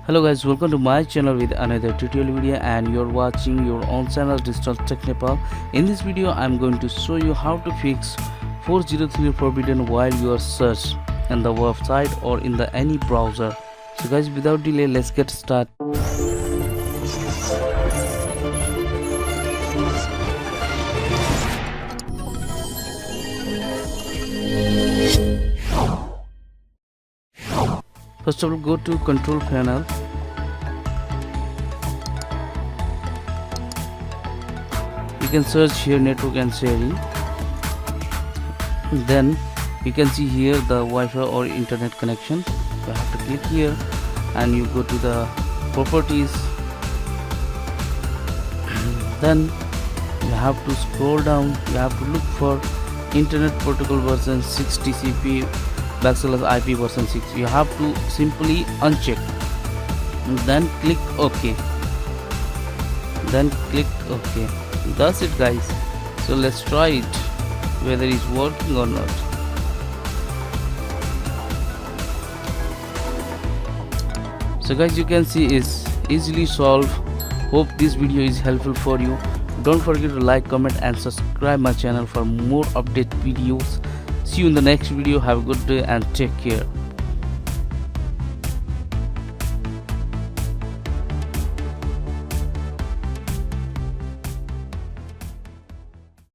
Hello guys, welcome to my channel with another tutorial video, and you're watching your own channel Digital Tech Nepal. In this video I'm going to show you how to fix 403 forbidden while you are search in the website or in the any browser. So guys, without delay, let's get started. First of all, go to control panel. You can search here network and sharing. Then you can see here the Wi-Fi or internet connection. You have to click here and you go to the properties. Then you have to scroll down. You have to look for internet protocol version 6 TCP /IP version 6. You have to simply uncheck and then click OK. Then click OK. That's it guys. So let's try it whether it's working or not. So guys, you can see it's easily solved. Hope this video is helpful for you. Don't forget to like, comment and subscribe my channel for more update videos. See you in the next video. Have a good day and take care.